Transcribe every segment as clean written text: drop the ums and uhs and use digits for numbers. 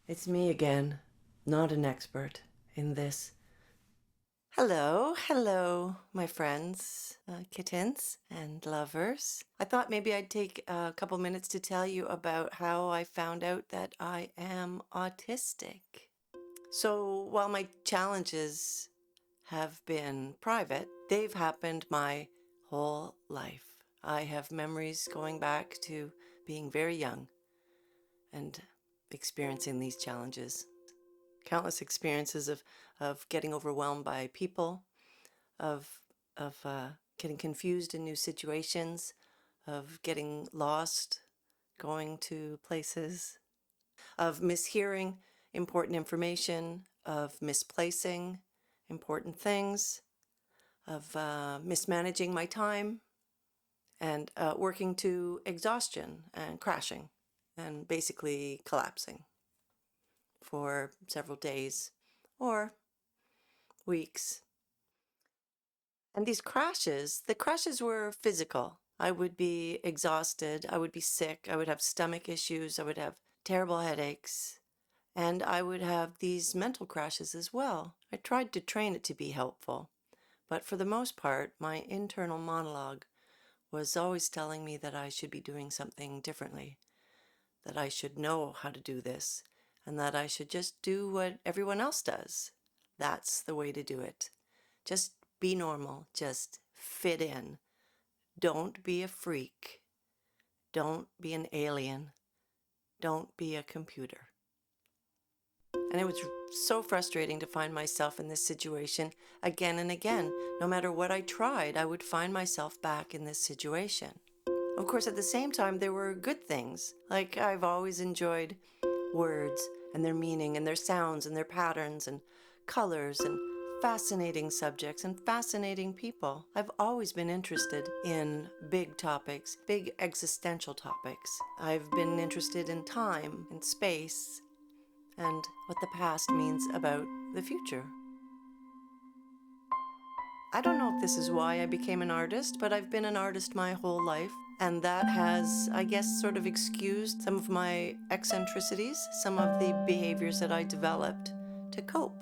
It's me again, not an expert in this. Hello, my friends, kittens and lovers. I thought maybe I'd take a couple minutes to tell you about how I found out that I am autistic. So while my challenges have been private, they've happened my whole life. I have memories going back to being very young and experiencing these challenges. Countless experiences of getting overwhelmed by people, of getting confused in new situations, of getting lost, going to places, of mishearing important information, of misplacing important things, of mismanaging my time, and working to exhaustion and crashing and basically collapsing for several days or weeks. And these crashes, the crashes were physical. I would be exhausted, I would be sick, I would have stomach issues, I would have terrible headaches, and I would have these mental crashes as well. I tried to train it to be helpful, but for the most part, my internal monologue was always telling me that I should be doing something differently, that I should know how to do this, and that I should just do what everyone else does. That's the way to do it. Just be normal. Just fit in. Don't be a freak. Don't be an alien. Don't be a computer. And it was so frustrating to find myself in this situation again and again. No matter what I tried, I would find myself back in this situation. Of course, at the same time, there were good things. Like I've always enjoyed words and their meaning and their sounds and their patterns and colors and fascinating subjects and fascinating people. I've always been interested in big topics, big existential topics. I've been interested in time and space and what the past means about the future. I don't know if this is why I became an artist, but I've been an artist my whole life. And that has, I guess, sort of excused some of my eccentricities, some of the behaviors that I developed to cope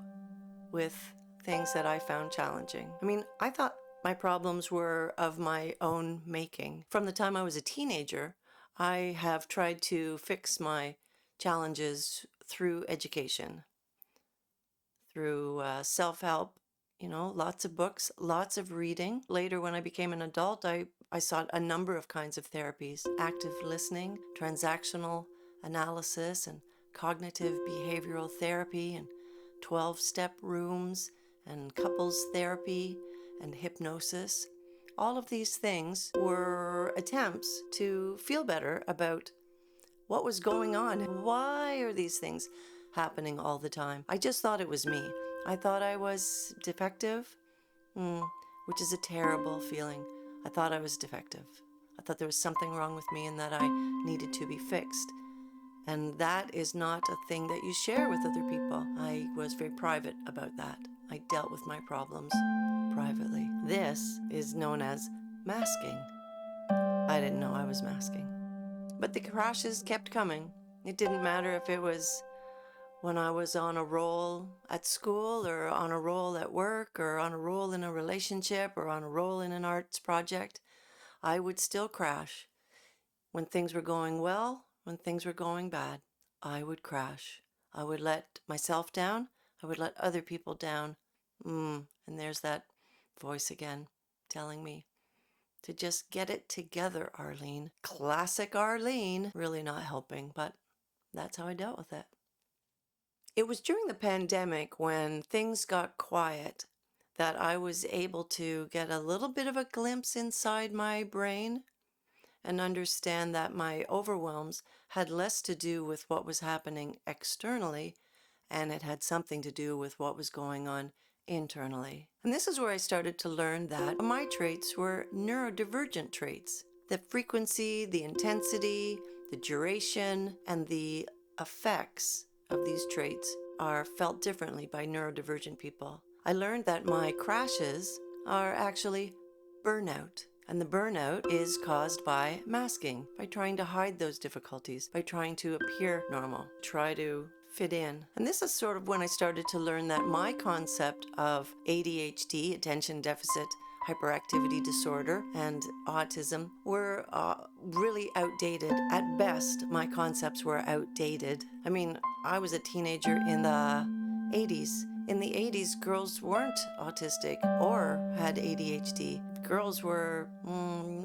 with things that I found challenging. I mean, I thought my problems were of my own making. From the time I was a teenager, I have tried to fix my challenges through education, through self-help, lots of books, lots of reading. Later, when I became an adult, I sought a number of kinds of therapies: active listening, transactional analysis, and cognitive behavioral therapy, and 12-step rooms, and couples therapy, and hypnosis. All of these things were attempts to feel better about what was going on. Why are these things happening all the time? I just thought it was me. I thought I was defective, which is a terrible feeling. I thought I was defective. I thought there was something wrong with me and that I needed to be fixed. And that is not a thing that you share with other people. I was very private about that. I dealt with my problems privately. This is known as masking. I didn't know I was masking. But the crashes kept coming. It didn't matter if it was when I was on a roll at school or on a roll at work or on a roll in a relationship or on a roll in an arts project. I would still crash. When things were going well, when things were going bad, I would crash. I would let myself down. I would let other people down. And there's that voice again telling me to just get it together, Arlene. Classic Arlene. Really not helping, but that's how I dealt with it. It was during the pandemic when things got quiet that I was able to get a little bit of a glimpse inside my brain and understand that my overwhelms had less to do with what was happening externally, and it had something to do with what was going on internally. And this is where I started to learn that my traits were neurodivergent traits. The frequency, the intensity, the duration, and the effects of these traits are felt differently by neurodivergent people. I learned that my crashes are actually burnout. And the burnout is caused by masking, by trying to hide those difficulties, by trying to appear normal, try to fit in. And this is sort of when I started to learn that my concept of ADHD, attention deficit hyperactivity disorder, and autism were really outdated. At best, my concepts were outdated. I mean, I was a teenager in the 80s. In the 80s, girls weren't autistic or had ADHD. Girls were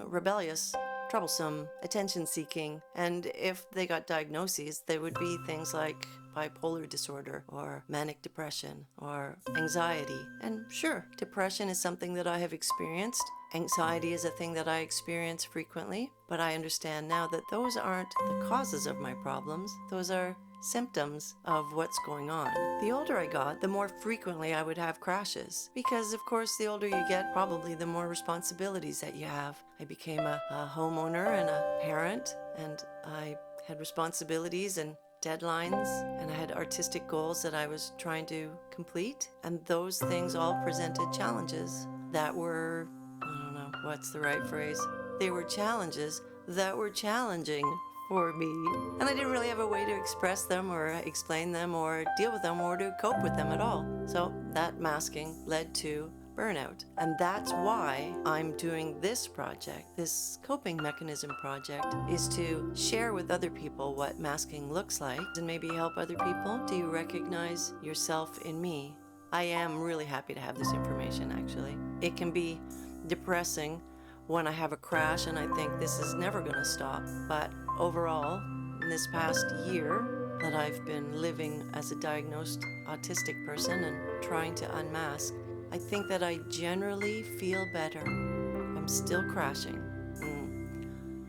rebellious, troublesome, attention-seeking, and if they got diagnoses, they would be things like bipolar disorder or manic depression or anxiety. And sure, depression is something that I have experienced. Anxiety is a thing that I experience frequently, but I understand now that those aren't the causes of my problems. Those are symptoms of what's going on. The older I got, the more frequently I would have crashes. Because, of course, the older you get, probably the more responsibilities that you have. I became a homeowner and a parent, and I had responsibilities and deadlines, and I had artistic goals that I was trying to complete. And those things all presented challenges that were, I don't know, what's the right phrase? They were challenges that were challenging for me. And I didn't really have a way to express them or explain them or deal with them or to cope with them at all. So that masking led to burnout. And that's why I'm doing this project, this coping mechanism project, is to share with other people what masking looks like and maybe help other people. Do you recognize yourself in me? I am really happy to have this information, actually. It can be depressing when I have a crash and I think this is never going to stop. But overall, in this past year that I've been living as a diagnosed autistic person and trying to unmask, I think that I generally feel better. I'm still crashing,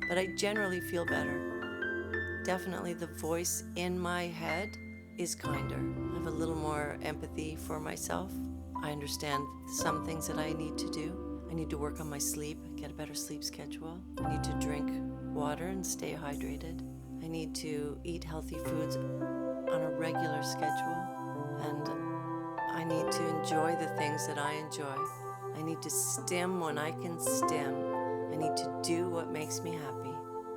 but I generally feel better. Definitely the voice in my head is kinder. I have a little more empathy for myself. I understand some things that I need to do. I need to work on my sleep, get a better sleep schedule. I need to drink water and stay hydrated. I need to eat healthy foods on a regular schedule. And I need to enjoy the things that I enjoy. I need to stim when I can stim. I need to do what makes me happy.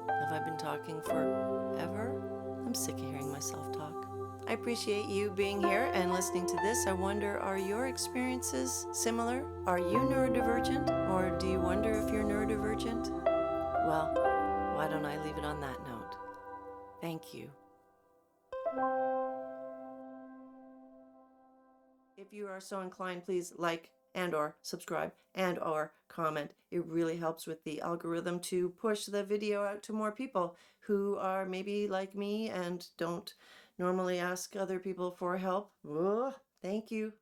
Have I been talking forever? I'm sick of hearing myself talk. I appreciate you being here and listening to this. I wonder, are your experiences similar? Are you neurodivergent? Or do you wonder if you're neurodivergent? Well, why don't I leave it on that note? Thank you. If you are so inclined, please like and or subscribe and or comment. It really helps with the algorithm to push the video out to more people who are maybe like me and don't normally ask other people for help. Thank you.